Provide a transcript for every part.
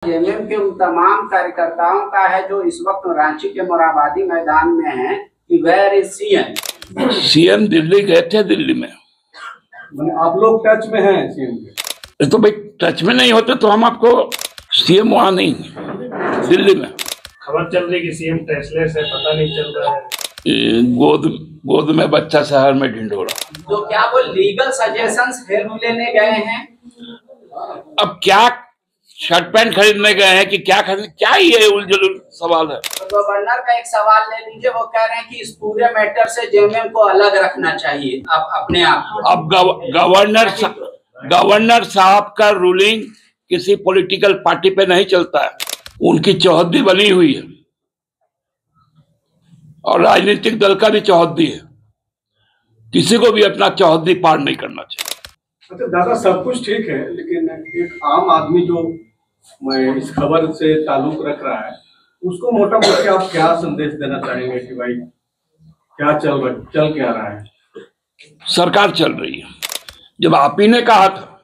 JMM के उन तमाम कार्यकर्ताओं का है जो इस वक्त रांची के मोरहाबादी मैदान में हैं कि where is CM. CM Delhi गए थे। दिल्ली में आप लोग टच में हैं सीएम के? तो भाई टच में नहीं होते तो हम आपको सीएम वहां नहीं, दिल्ली में। खबर चल रही कि सीएम टचलेस है, पता नहीं चल रहा है। गोद में बच्चा शहर में ढिंढोरा। तो क्या वो लीगल सजेशंस हेल्प लेने गए हैं? अब क्या शर्ट पैंट खरीदने गए हैं कि क्या खरीदने, क्या ये उलझुल सवाल है। तो गवर्नर का एक सवाल ले लीजिए, वो कह रहे हैं कि इस पूरे मैटर से जेएमएम को अलग रखना चाहिए अपने आप को। अब गवर्नर साहब का रूलिंग किसी पॉलिटिकल पार्टी पे नहीं चलता है, उनकी चौहद्दी बनी हुई है और राजनीतिक दल का भी चौहद्दी है। किसी को भी अपना चौहद्दी पार नहीं करना चाहिए। अच्छा दादा, सब कुछ ठीक है, लेकिन एक आम आदमी जो इस खबर से ताल्लुक रख रहा है, उसको मोटा मोटा आप क्या संदेश देना चाहेंगे कि भाई क्या चल क्या रहा है? सरकार चल रही है। जब आप ही ने कहा था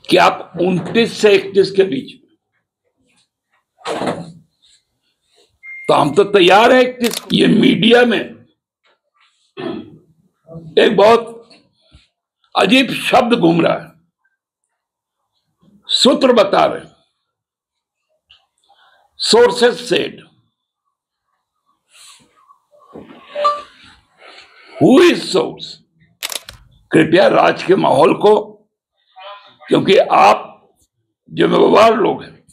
कि आप 29 से 31 के बीच, तो हम तो तैयार है 31। ये मीडिया में एक बहुत अजीब शब्द घूम रहा है, सूत्र बता रहे, sources said. Who is source? कृपया राज के माहौल को, क्योंकि आप जिम्मेवार लोग हैं,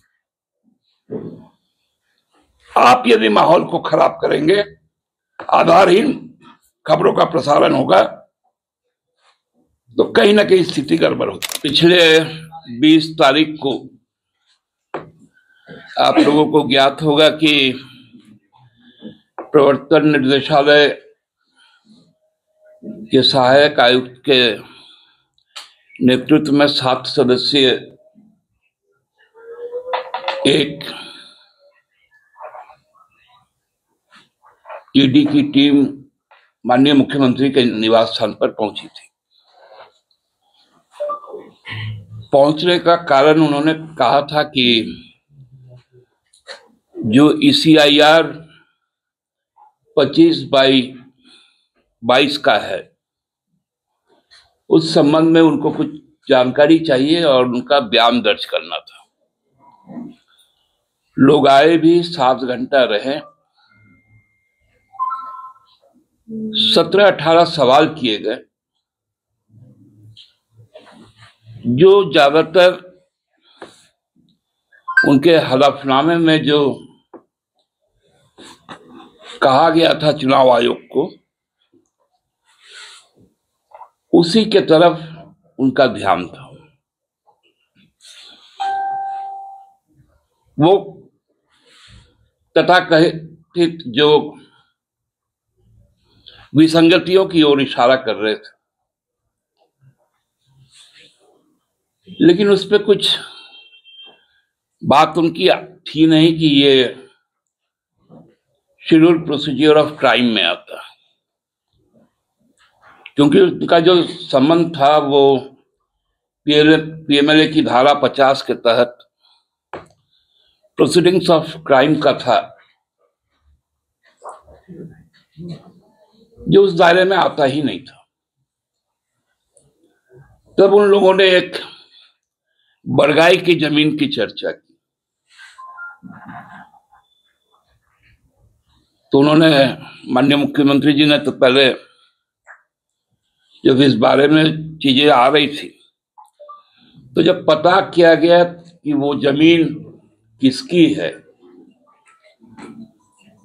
आप यदि माहौल को खराब करेंगे, आधारहीन खबरों का प्रसारण होगा, तो कहीं ना कहीं स्थिति गड़बड़ होती। पिछले 20 तारीख को आप लोगों को ज्ञात होगा कि प्रवर्तन निर्देशालय के सहायक आयुक्त के नेतृत्व में 7 सदस्यीय एक ईडी की टीम माननीय मुख्यमंत्री के निवास स्थान पर पहुंची थी। पहुंचने का कारण उन्होंने कहा था कि जो ECIR 25/22 का है, उस संबंध में उनको कुछ जानकारी चाहिए और उनका बयान दर्ज करना था। लोग आए भी, 7 घंटा रहे, 17-18 सवाल किए गए, जो ज्यादातर उनके हलफनामे में जो कहा गया था चुनाव आयोग को, उसी के तरफ उनका ध्यान था। वो तथाकथित जो विसंगतियों की ओर इशारा कर रहे थे, लेकिन उस पर कुछ बात उनकी थी नहीं कि ये शेड्यूल प्रोसीजर ऑफ क्राइम में आता, क्योंकि उनका जो संबंध था वो PMLA की धारा 50 के तहत प्रोसीडिंग्स ऑफ क्राइम का था, जो उस दायरे में आता ही नहीं था। तब उन लोगों ने एक बरगाई की जमीन की चर्चा की, तो उन्होंने, माननीय मुख्यमंत्री जी ने तो पहले जब इस बारे में चीजें आ रही थी, तो जब पता किया गया कि वो जमीन किसकी है,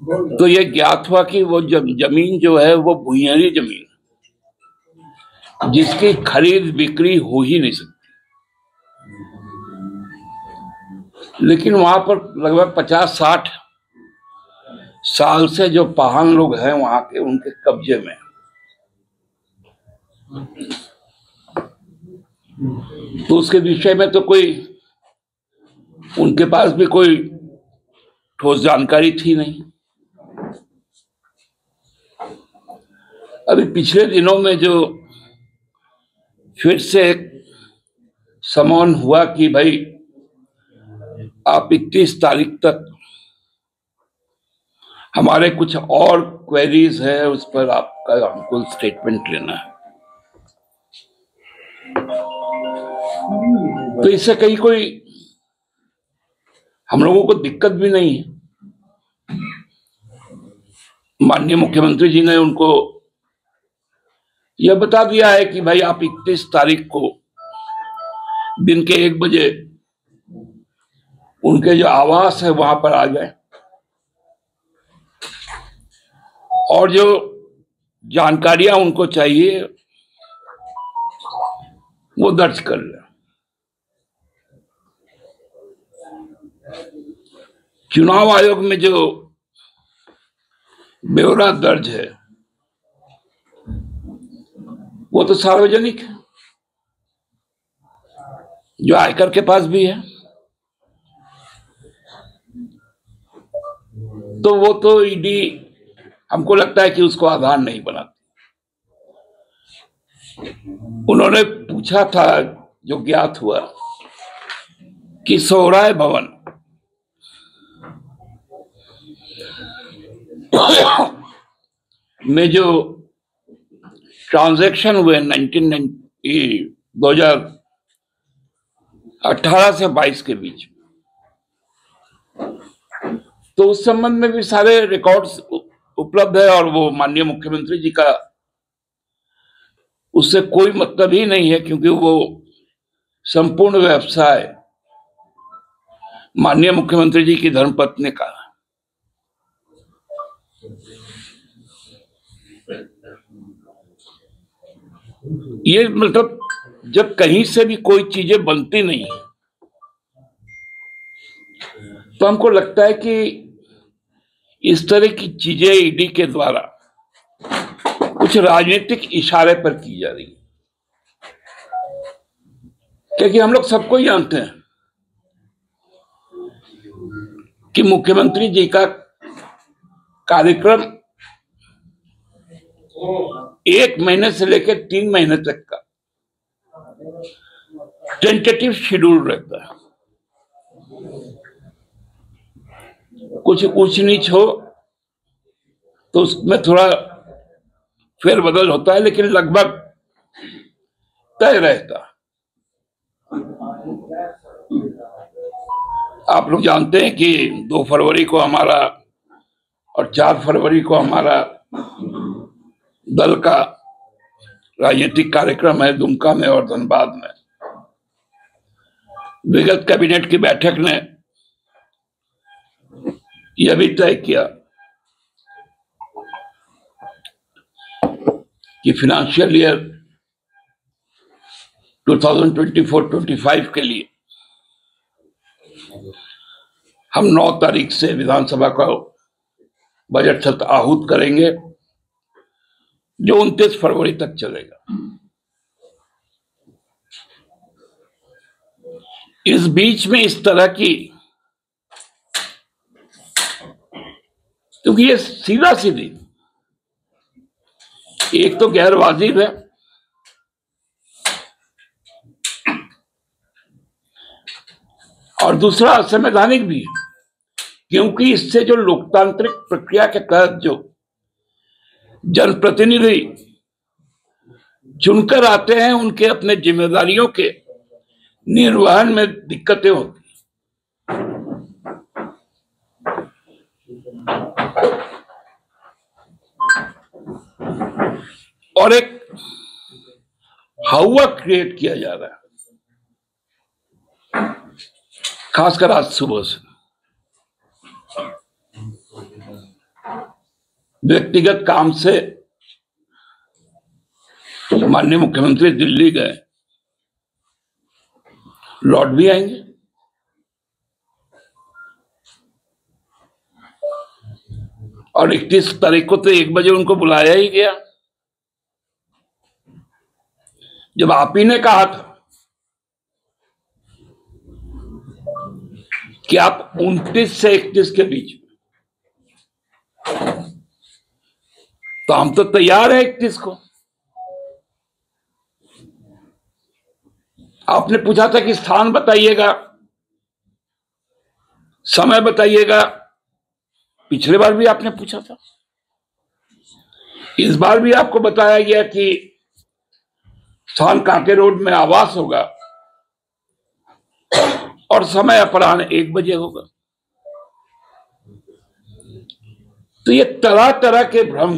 तो ये ज्ञात हुआ कि वो जमीन जो है वो भूइयारी जमीन, जिसकी खरीद बिक्री हो ही नहीं सकती। लेकिन वहां पर लगभग 50-60 साल से जो पाहन लोग हैं वहां के, उनके कब्जे में। तो उसके विषय में तो कोई, उनके पास भी कोई ठोस जानकारी थी नहीं। अभी पिछले दिनों में जो फिर से एक समन हुआ कि भाई आप 31 तारीख तक हमारे कुछ और क्वेरीज है, उस पर आपका हमको स्टेटमेंट लेना है। तो इससे कहीं कोई हम लोगों को दिक्कत भी नहीं है। माननीय मुख्यमंत्री जी ने उनको यह बता दिया है कि भाई आप 31 तारीख को दिन के 1 बजे उनके जो आवास है वहां पर आ जाए और जो जानकारियां उनको चाहिए वो दर्ज कर लें। चुनाव आयोग में जो ब्यौरा दर्ज है वो तो सार्वजनिक है, जो आयकर के पास भी है। तो वो तो ईडी हमको लगता है कि उसको आधार नहीं बनाती। उन्होंने पूछा था, जो ज्ञात हुआ, कि सोहराय भवन में जो ट्रांजैक्शन हुए 2018 से 22 के बीच, तो उस संबंध में भी सारे रिकॉर्ड्स उपलब्ध है और वो माननीय मुख्यमंत्री जी का उससे कोई मतलब ही नहीं है, क्योंकि वो संपूर्ण व्यवसाय माननीय मुख्यमंत्री जी की धर्मपत्नी का। ये मतलब जब कहीं से भी कोई चीजें बनती नहीं है तो हमको लगता है कि इस तरह की चीजें ईडी के द्वारा कुछ राजनीतिक इशारे पर की जा रही है। क्योंकि हम लोग सबको ही जानते हैं कि मुख्यमंत्री जी का कार्यक्रम 1 महीने से लेकर 3 महीने तक का टेंटेटिव शेड्यूल रहता है। कुछ ऊंच नीच हो तो उसमें थोड़ा फेरबदल होता है, लेकिन लगभग तय रहता। आप लोग जानते हैं कि 2 फरवरी को हमारा और 4 फरवरी को हमारा दल का राजनीतिक कार्यक्रम है दुमका में और धनबाद में। विगत कैबिनेट की बैठक ने यह भी तय किया कि फाइनेंशियल ईयर 2024-25 के लिए हम 9 तारीख से विधानसभा का बजट सत्र आहूत करेंगे, जो 29 फरवरी तक चलेगा। इस बीच में इस तरह की, क्योंकि ये सीधा सीधी एक तो गैर वाजिब है और दूसरा असंवैधानिक भी है, क्योंकि इससे जो लोकतांत्रिक प्रक्रिया के तहत जो जनप्रतिनिधि चुनकर आते हैं उनके अपने जिम्मेदारियों के निर्वहन में दिक्कतें होती हैं। और एक हवा क्रिएट किया जा रहा है, खासकर आज सुबह से। व्यक्तिगत काम से माननीय मुख्यमंत्री दिल्ली गए, लौट भी आएंगे। और 31 तारीख को तो 1 बजे उनको बुलाया ही गया, जब आप ही ने कहा था कि आप 29 से 31 के बीच में, तो हम तो तैयार है 31 को। आपने पूछा था कि स्थान बताइएगा, समय बताइएगा। पिछले बार भी आपने पूछा था, इस बार भी आपको बताया गया कि स्थान कांके रोड में आवास होगा और समय अपराह्न 1 बजे होगा। तो ये तरह तरह के भ्रम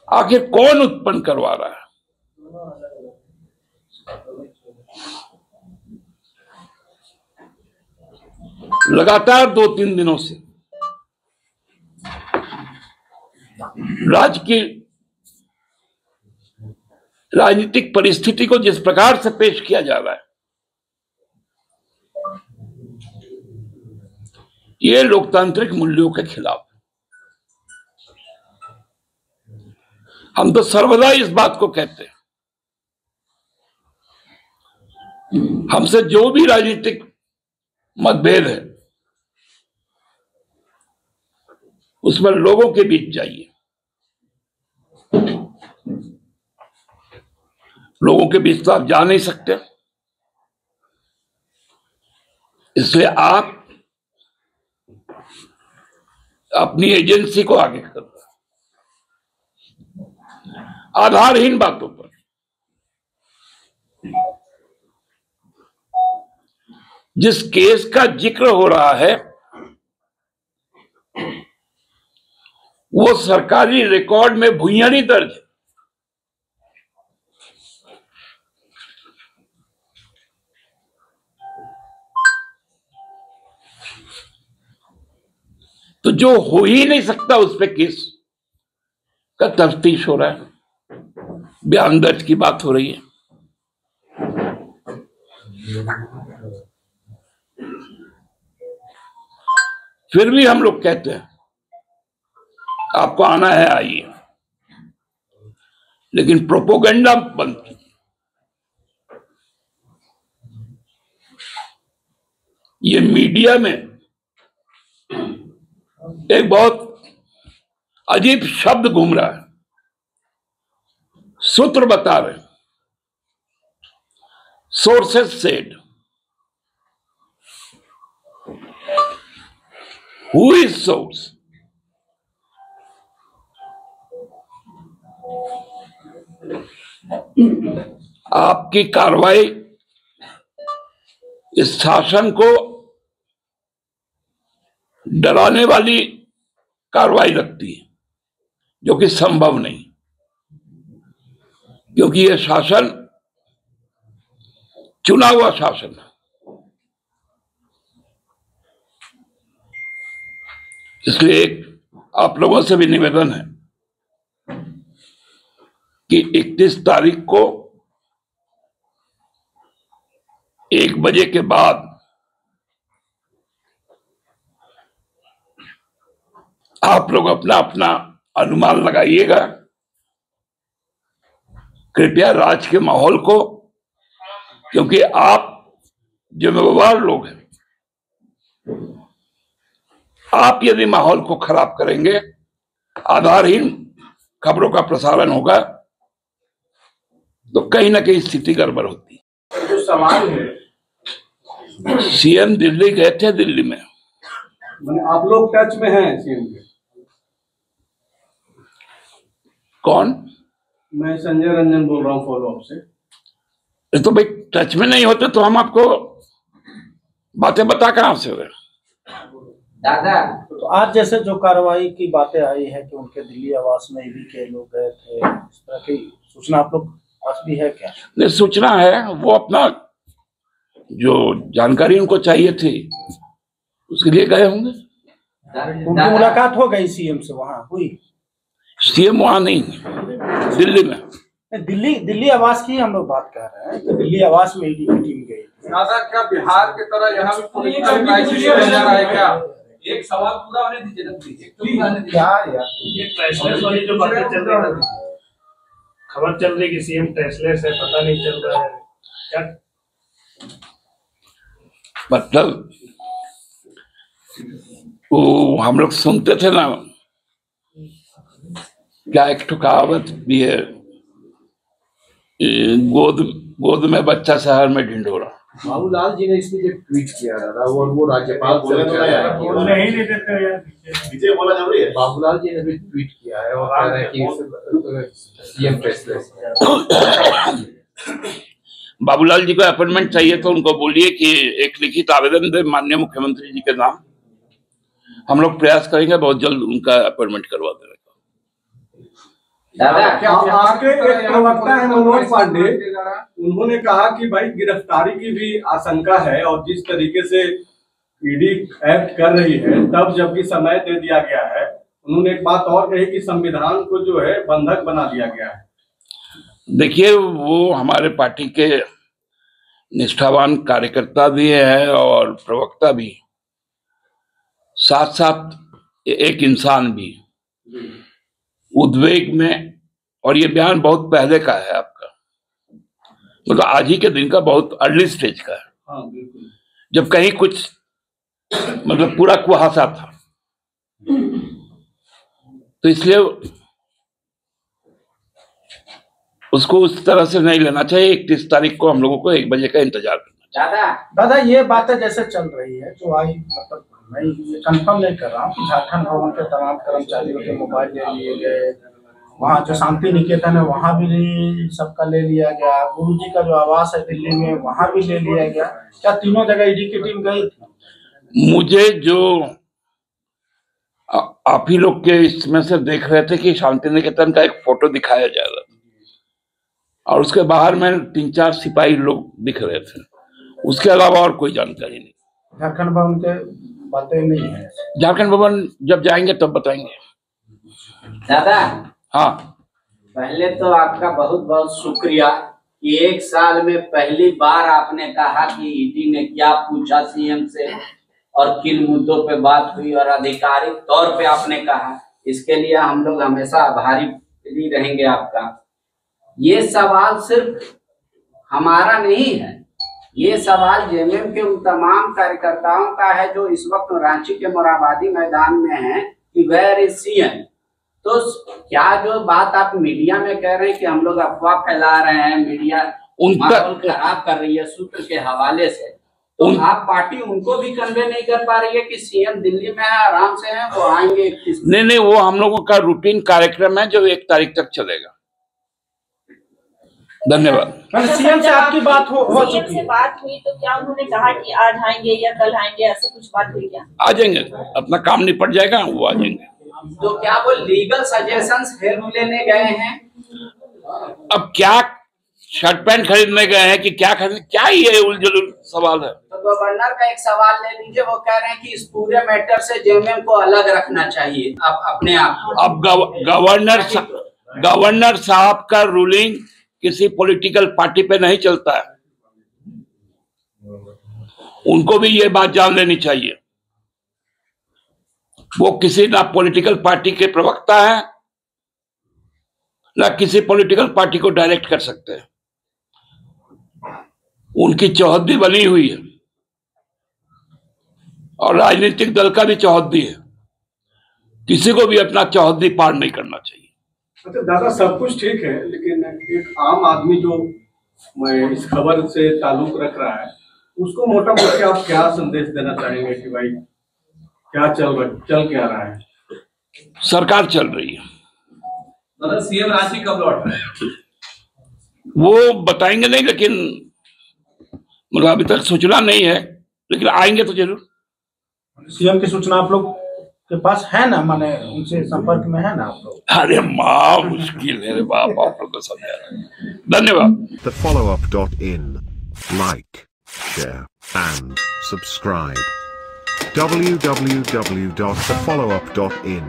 आखिर कौन उत्पन्न करवा रहा है? लगातार 2-3 दिनों से राज्य की राजनीतिक परिस्थिति को जिस प्रकार से पेश किया जा रहा है, ये लोकतांत्रिक मूल्यों के खिलाफ। हम तो सर्वदा इस बात को कहते हैं, हमसे जो भी राजनीतिक मतभेद है उसमें लोगों के बीच जाइए, लोगों के बीच तो आप जा नहीं सकते, इसलिए आप अपनी एजेंसी को आगे कर रहे हैं आधारहीन बातों पर। जिस केस का जिक्र हो रहा है वो सरकारी रिकॉर्ड में भुइयारी दर्ज है। तो जो हो ही नहीं सकता उस पे केस का तफ्तीश हो रहा है, बयान दर्ज की बात हो रही है। फिर भी हम लोग कहते हैं आपको आना है आइए, लेकिन प्रोपोगंडा बंद कीजिए। ये मीडिया में एक बहुत अजीब शब्द घूम रहा है, सूत्र बता रहे हैं, sources said. Who is source? आपकी कार्रवाई इस शासन को डराने वाली कार्रवाई लगती है, जो कि संभव नहीं, क्योंकि यह शासन चुना हुआ शासन है। इसलिए एक आप लोगों से भी निवेदन है कि 31 तारीख को 1 बजे के बाद आप लोग अपना अपना अनुमान लगाइएगा। कृपया राज्य के माहौल को, क्योंकि आप जिम्मेवार लोग हैं, आप यदि माहौल को खराब करेंगे, आधारहीन खबरों का प्रसारण होगा, तो कहीं ना कहीं स्थिति गड़बड़ होती है। जो सवाल है, सीएम दिल्ली गए थे, दिल्ली में आप लोग टच में हैं सीएम के? कौन? मैं संजय रंजन बोल रहा हूँ फॉलो अप से। तो भाई टच में नहीं होते तो हम आपको बातें बता कहां से रहे? दादा, तो आज जैसे जो कार्रवाई की बातें आई है कि उनके दिल्ली आवास में ईडी के लोग गए थे, इस तरह की सूचना आप लोग पास भी है क्या? नहीं, सूचना है, वो अपना जो जानकारी उनको चाहिए थी उसके लिए गए होंगे। उनकी मुलाकात हो गई सीएम से, वहां हुई? सीएम वहां नहीं, दिल्ली में। दिल्ली आवास की हम लोग बात कर रहे हैं कि दिल्ली आवास में ईडी की टीम गई। दादा, क्या बिहार की तरह यहाँ भी क्या? एक सवाल पूरा होने दीजिए। क्या यार, ये ट्रेसलेस वाली जो बातें चल रही है, खबर चल रही कि सीएम ट्रेसलेस है, पता नहीं चल रहा है क्या? मतलब वो हम लोग सुनते थे ना, क्या एक कहावत भी है, गोद गोद में बच्चा शहर में ढिंढोरा। बाबूलाल जी ने इसमें जो ट्वीट किया था वो राज्यपाल से नहीं दे देते यार, पीछे बोला जरूरी है। बाबूलाल जी ने भी ट्वीट किया है और कह रहे हैं कि सीएम फेसलेस। बाबूलाल जी को अपॉइंटमेंट चाहिए तो उनको बोलिए कि एक लिखित आवेदन दे माननीय मुख्यमंत्री जी के नाम। हम लोग प्रयास करेंगे बहुत जल्द उनका अपॉइंटमेंट करवा देने का। आपके एक प्रवक्ता है मनोज पांडे, उन्होंने कहा कि भाई गिरफ्तारी की भी आशंका है और जिस तरीके से ईडी एक्ट कर रही है तब जबकि समय दे दिया गया है, उन्होंने एक बात और कही कि संविधान को जो है बंधक बना दिया गया है। देखिए, वो हमारे पार्टी के निष्ठावान कार्यकर्ता भी है और प्रवक्ता भी, साथ साथ एक इंसान भी। उद्वेग में, और ये बयान बहुत पहले का है आपका, मतलब आज ही के दिन का, बहुत अर्ली स्टेज का है, जब कहीं कुछ मतलब पूरा कुहासा था। तो इसलिए उसको उस तरह से नहीं लेना चाहिए। 31 तारीख को हम लोगों को 1 बजे का इंतजार करना चाहिए। दादा ये बातें जैसे चल रही है जो आई, मतलब मैं ये कंफर्म नहीं कर रहा हूँ कि झारखंड भवन के तमाम कर्मचारियों के मोबाइल ले लिए गए, वहाँ जो शांति निकेतन है वहाँ भी सबका ले लिया गया, गुरुजी का जो आवास है दिल्ली में वहाँ भी ले लिया गया। क्या तीनों जगह ईडी की टीम गई थी? मुझे जो आप ही लोग के इसमें से देख रहे थे कि शांति निकेतन का एक फोटो दिखाया जा रहा था और उसके बाहर में 3-4 सिपाही लोग दिख रहे थे, उसके अलावा और कोई जानकारी नहीं। झारखंड भवन के बातें नहीं है। झारखंड भवन जब जाएंगे तब बताएंगे। दादा, हाँ, पहले तो आपका बहुत बहुत शुक्रिया कि 1 साल में पहली बार आपने कहा कि ईडी ने क्या पूछा सीएम से और किन मुद्दों पे बात हुई और आधिकारिक तौर पे आपने कहा। इसके लिए हम लोग हमेशा आभारी रहेंगे आपका। ये सवाल सिर्फ हमारा नहीं है, ये सवाल जेएमएम के उन तमाम कार्यकर्ताओं का है जो इस वक्त रांची के मोरहाबादी मैदान में हैं कि वेयर इज सीएम। तो क्या जो बात आप मीडिया में कह रहे हैं कि हम लोग अफवाह फैला रहे हैं, मीडिया माहौल खराब कर रही है सूत्र के हवाले से, तो आप पार्टी उनको भी कन्वे नहीं कर पा रही है कि सीएम दिल्ली में है, आराम से है, वो आएंगे? नहीं, वो हम लोगों का रूटीन कार्यक्रम है जो 1 तारीख तक चलेगा। धन्यवाद। सीएम से आपकी बात हो चुकी है? बात हुई तो क्या उन्होंने कहा कि आज आएंगे या कल आएंगे, ऐसे कुछ बात हुई क्या? आ जाएंगे, अपना काम निपट जाएगा, वो आ जाएंगे। तो क्या वो लीगल सजेशंस हेल्प लेने गए हैं? अब क्या शर्ट पैंट खरीदने गए हैं कि क्या खरीदने, क्या ये उलझुल सवाल है? तो गवर्नर का एक सवाल ले लीजिए, वो कह रहे हैं कि इस पूरे मैटर से जेएमएम को अलग रखना चाहिए अपने आप। अब गवर्नर साहब का रूलिंग किसी पॉलिटिकल पार्टी पे नहीं चलता है, उनको भी ये बात जान लेनी चाहिए। वो किसी ना पॉलिटिकल पार्टी के प्रवक्ता है ना किसी पॉलिटिकल पार्टी को डायरेक्ट कर सकते हैं। उनकी चौहद्दी बनी हुई है और राजनीतिक दल का भी चौहद्दी है, किसी को भी अपना चौहद्दी पार नहीं करना चाहिए। अच्छा दादा, सब कुछ ठीक है, लेकिन एक आम आदमी जो इस खबर से ताल्लुक रख रहा है उसको मोटा मोटी आप क्या संदेश देना चाहेंगे कि भाई क्या चल क्या रहा है? सरकार चल रही है। मतलब सीएम रांची कब लौट रहे हैं वो बताएंगे नहीं, लेकिन मतलब अभी तक सूचना नहीं है, लेकिन आएंगे तो जरूर। सीएम की सूचना आप लोग के पास है ना, माने उनसे संपर्क में है ना आप लोग? अरे माँ मुश्किल है रे बाप, आप लोग को समझा। धन्यवाद। thefollowup.in, like, share and subscribe. www.thefollowup.in